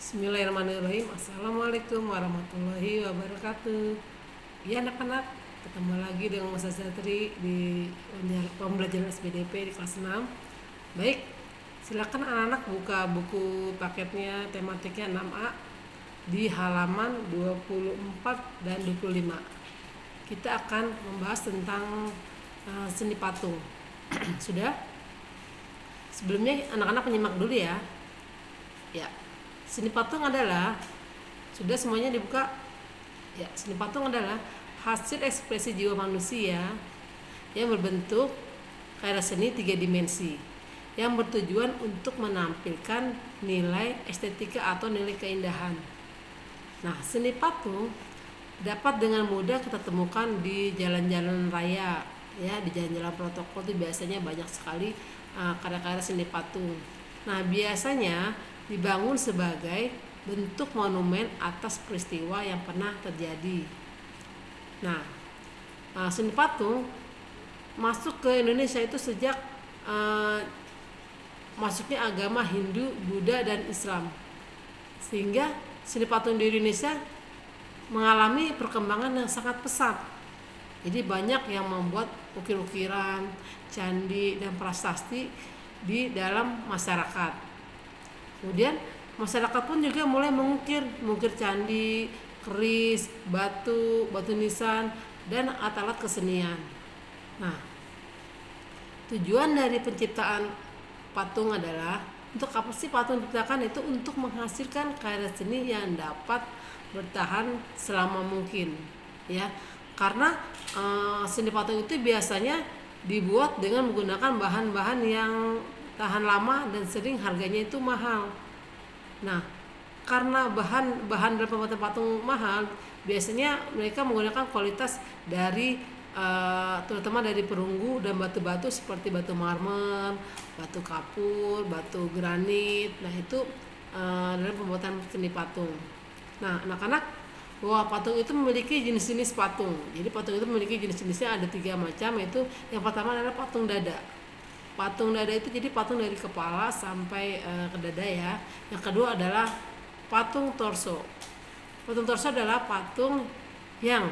Bismillahirrahmanirrahim. Assalamualaikum warahmatullahi wabarakatuh. Ya anak-anak, ketemu lagi dengan Ustazah Tri di pembelajaran SPDP di kelas 6. Baik, silakan anak-anak buka buku paketnya tematiknya 6A di halaman 24 dan 25. Kita akan membahas tentang seni patung. Sudah? Sebelumnya anak-anak menyimak dulu ya. Ya. Seni patung adalah, sudah semuanya dibuka? Ya, seni patung adalah hasil ekspresi jiwa manusia yang berbentuk karya seni 3 dimensi yang bertujuan untuk menampilkan nilai estetika atau nilai keindahan. Nah, seni patung dapat dengan mudah kita temukan di jalan-jalan raya, ya, di jalan-jalan protokol itu biasanya banyak sekali karya-karya seni patung. Nah, biasanya dibangun sebagai bentuk monumen atas peristiwa yang pernah terjadi. Nah, seni patung masuk ke Indonesia itu sejak masuknya agama Hindu, Buddha, dan Islam, sehingga seni patung di Indonesia mengalami perkembangan yang sangat pesat. Jadi banyak yang membuat ukir-ukiran, candi, dan prasasti di dalam masyarakat. Kemudian masyarakat pun juga mulai mengukir candi, keris, batu nisan, dan alat-alat kesenian. Nah, tujuan dari penciptaan patung adalah, untuk apa sih patung diciptakan? Itu untuk menghasilkan karya seni yang dapat bertahan selama mungkin, ya. Karena seni patung itu biasanya dibuat dengan menggunakan bahan-bahan yang tahan lama dan sering harganya itu mahal. Nah, karena bahan dalam pembuatan patung mahal, biasanya mereka menggunakan kualitas dari terutama dari perunggu dan batu-batu seperti batu marmer, batu kapur, batu granit. Nah, itu dalam pembuatan seni patung. Nah, anak-anak, bahwa patung itu memiliki jenis-jenis patung. Jadi patung itu memiliki jenis-jenisnya ada 3 macam, yaitu yang pertama adalah patung dada. Patung dada itu jadi patung dari kepala sampai ke dada, ya. Yang kedua adalah patung torso. Patung torso adalah patung yang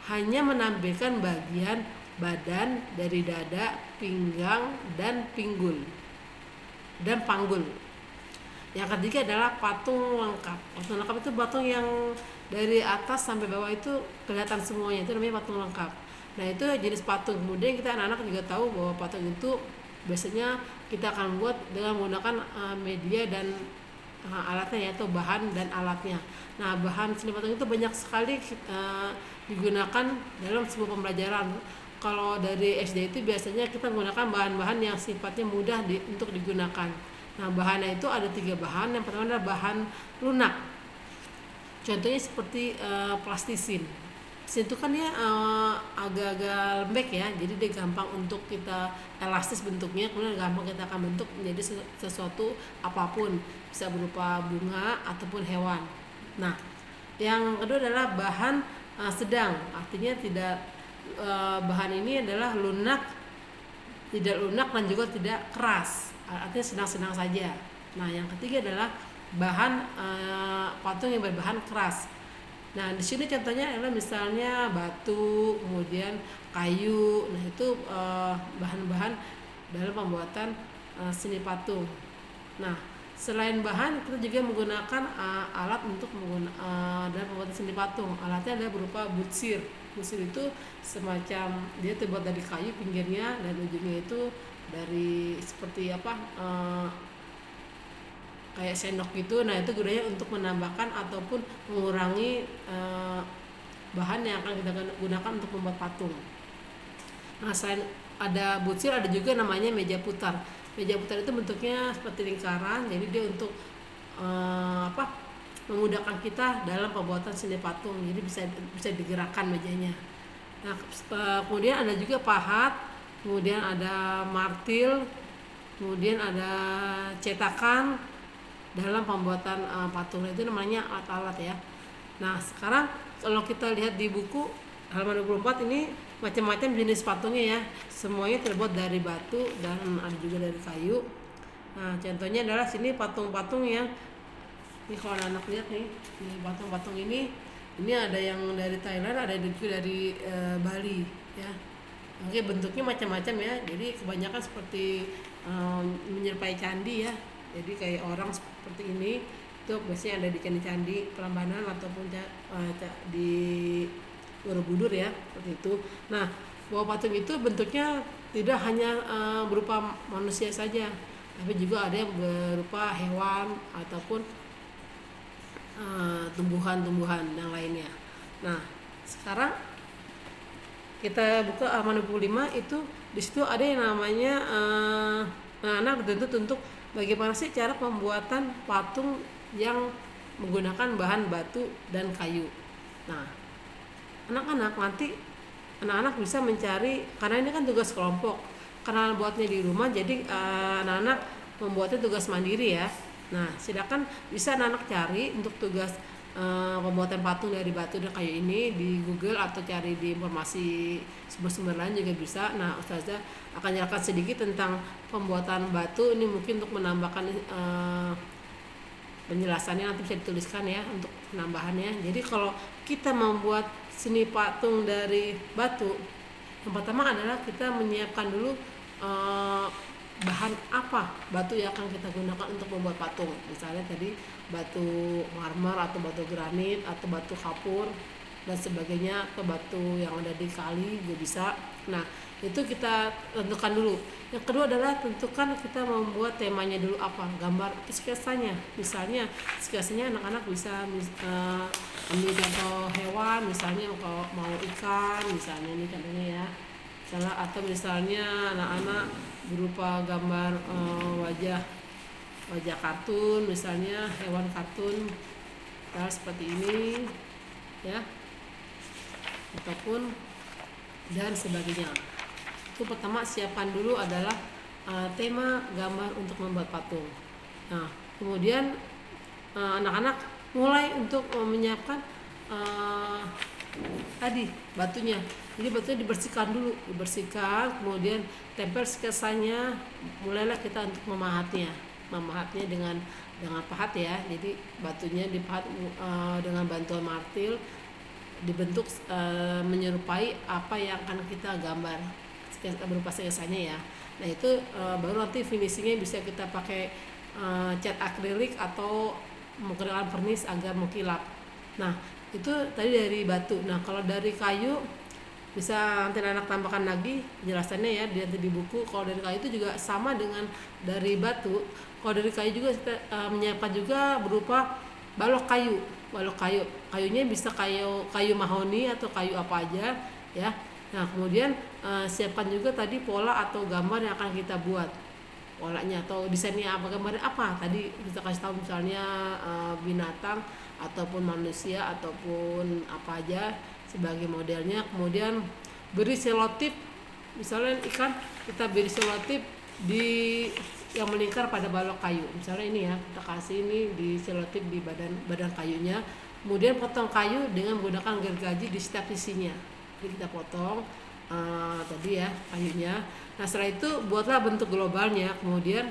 hanya menampilkan bagian badan dari dada, pinggang, dan pinggul dan panggul. Yang ketiga adalah patung lengkap. Patung lengkap itu patung yang dari atas sampai bawah itu kelihatan semuanya, itu namanya patung lengkap. Nah, itu jenis patung. Kemudian kita anak-anak juga tahu bahwa patung itu biasanya kita akan buat dengan menggunakan media dan alatnya, yaitu bahan dan alatnya. Nah, bahan seni patung itu banyak sekali digunakan dalam sebuah pembelajaran. Kalau dari SD itu biasanya kita menggunakan bahan-bahan yang sifatnya mudah untuk digunakan. Nah, bahannya itu ada 3 bahan. Yang pertama adalah bahan lunak. Contohnya seperti plastisin. Itu kan dia agak-agak lembek, ya, jadi dia gampang untuk kita elastis bentuknya, kemudian gampang kita akan bentuk menjadi sesuatu apapun, bisa berupa bunga ataupun hewan. Nah, yang kedua adalah bahan sedang, artinya tidak bahan ini adalah tidak lunak dan juga tidak keras, artinya sedang-sedang saja. Nah, yang ketiga adalah bahan patung yang berbahan keras. Nah, di sini contohnya adalah misalnya batu, kemudian kayu. Nah, itu bahan-bahan dalam pembuatan seni patung. Nah, selain bahan, kita juga menggunakan alat untuk dalam pembuatan seni patung. Alatnya adalah berupa butsir. Butsir itu semacam, dia terbuat dari kayu pinggirnya dan ujungnya itu dari seperti kayak sendok gitu. Nah, itu gunanya untuk menambahkan ataupun mengurangi bahan yang akan kita gunakan untuk membuat patung. Nah, selain ada butsir, ada juga namanya meja putar. Meja putar itu bentuknya seperti lingkaran, jadi dia untuk memudahkan kita dalam pembuatan seni patung. Jadi bisa digerakkan mejanya. Nah, kemudian ada juga pahat, kemudian ada martil, kemudian ada cetakan. Dalam pembuatan patung itu namanya alat-alat, ya. Nah, sekarang kalau kita lihat di buku halaman 24 ini macam-macam jenis patungnya, ya. Semuanya terbuat dari batu dan ada juga dari kayu. Nah, contohnya adalah sini patung-patung yang Ini kalau anak lihat nih, di patung-patung ini ada yang dari Thailand, ada juga dari Bali ya. Oke, bentuknya macam-macam ya. Jadi kebanyakan seperti menyerupai candi ya. Jadi kayak orang seperti ini itu biasanya ada di candi-candi Prambanan ataupun di Borobudur ya, seperti itu. Nah, bahwa patung itu bentuknya tidak hanya berupa manusia saja, tapi juga ada yang berupa hewan ataupun tumbuhan-tumbuhan yang lainnya. Nah, sekarang kita buka halaman 25, itu di situ ada yang namanya anak dituntut untuk bagaimana sih cara pembuatan patung yang menggunakan bahan batu dan kayu. Nah, anak-anak bisa mencari, karena ini kan tugas kelompok, karena buatnya di rumah, jadi anak-anak membuatnya tugas mandiri ya. Nah, silakan bisa anak-anak cari untuk tugas pembuatan patung dari batu dan kayu ini di Google atau cari di informasi sumber-sumber lain juga bisa. Nah, Ustazah akan jelaskan sedikit tentang pembuatan batu ini, mungkin untuk menambahkan penjelasannya nanti bisa dituliskan ya untuk penambahannya. Jadi kalau kita membuat seni patung dari batu, yang pertama adalah kita menyiapkan dulu bahan apa batu yang akan kita gunakan untuk membuat patung. Misalnya tadi batu marmer atau batu granit atau batu kapur dan sebagainya, atau batu yang ada di kali juga bisa. Nah, itu kita tentukan dulu. Yang kedua adalah tentukan kita membuat temanya dulu apa, gambar sketsanya. Misalnya sketsanya anak-anak bisa ambil contoh hewan, misalnya kalau mau ikan misalnya, ini contohnya ya salah, atau misalnya anak-anak berupa gambar wajah kartun, misalnya hewan kartun seperti ini ya, ataupun dan sebagainya. Itu pertama siapkan dulu adalah tema gambar untuk membuat patung. Nah, kemudian anak-anak mulai untuk menyiapkan tadi batunya. Jadi batunya dibersihkan dulu, kemudian tempel sketsanya, mulailah kita untuk memahatnya dengan pahat ya. Jadi batunya dipahat dengan bantuan martil, dibentuk menyerupai apa yang akan kita gambar berupa sketsanya ya. Nah, itu baru nanti finishingnya bisa kita pakai cat akrilik atau menggunakan vernis agar mengkilap. Nah, itu tadi dari batu. Nah, kalau dari kayu bisa nanti anak tambahkan lagi penjelasannya ya di buku. Kalau dari kayu itu juga sama dengan dari batu. Kalau dari kayu juga kita menyiapkan juga berupa balok kayu. Kayunya bisa kayu mahoni atau kayu apa aja ya. Nah, kemudian siapkan juga tadi pola atau gambar yang akan kita buat. Polanya atau desainnya apa, gambarnya apa. Tadi kita kasih tahu misalnya binatang ataupun manusia ataupun apa aja sebagai modelnya. Kemudian beri selotip, misalnya ikan, kita beri selotip di yang melingkar pada balok kayu. Misalnya ini ya, kita kasih ini di selotip di badan kayunya. Kemudian potong kayu dengan menggunakan gergaji di setiap sisinya. Jadi kita potong tadi ya kayunya. Nah, setelah itu buatlah bentuk globalnya. Kemudian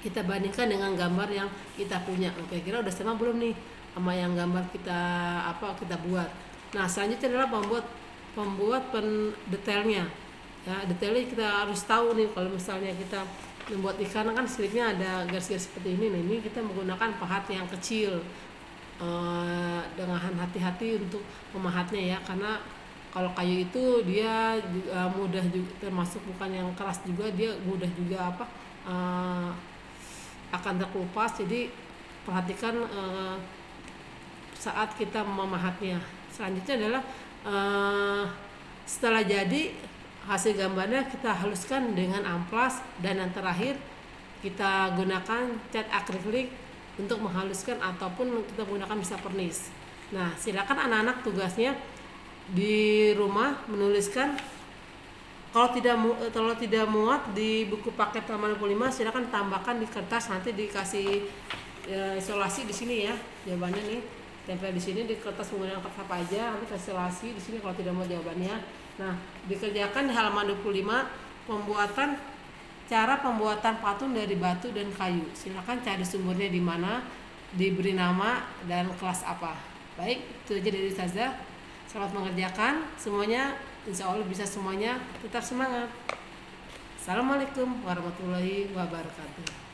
kita bandingkan dengan gambar yang kita punya. Kira-kira udah sama belum nih sama yang gambar kita buat. Nah, selanjutnya adalah membuat detailnya. Ya, detailnya kita harus tahu nih. Kalau misalnya kita membuat ikan kan slipnya ada garis-garis seperti ini. Nah, ini kita menggunakan pahat yang kecil dengan hati-hati untuk memahatnya ya, karena kalau kayu itu dia juga mudah juga, termasuk bukan yang keras juga, dia mudah juga akan terkelupas. Jadi perhatikan saat kita memahatnya. Selanjutnya adalah setelah jadi hasil gambarnya kita haluskan dengan amplas, dan yang terakhir kita gunakan cat akrilik untuk menghaluskan ataupun kita gunakan bisa vernis. Nah, silakan anak-anak tugasnya di rumah menuliskan. Kalau tidak muat di buku paket halaman 25, silakan tambahkan di kertas, nanti dikasih isolasi di sini ya jawabannya nih, tempel di sini di kertas menggunakan kertas apa aja, nanti kasih isolasi di sini kalau tidak mau jawabannya. Nah, dikerjakan di halaman 25 cara pembuatan patung dari batu dan kayu. Silakan cari sumbernya di mana. diberi nama dan kelas apa. Baik, itu aja dari Ustazah. Selamat mengerjakan semuanya. Insya Allah bisa semuanya. Tetap semangat. Assalamualaikum warahmatullahi wabarakatuh.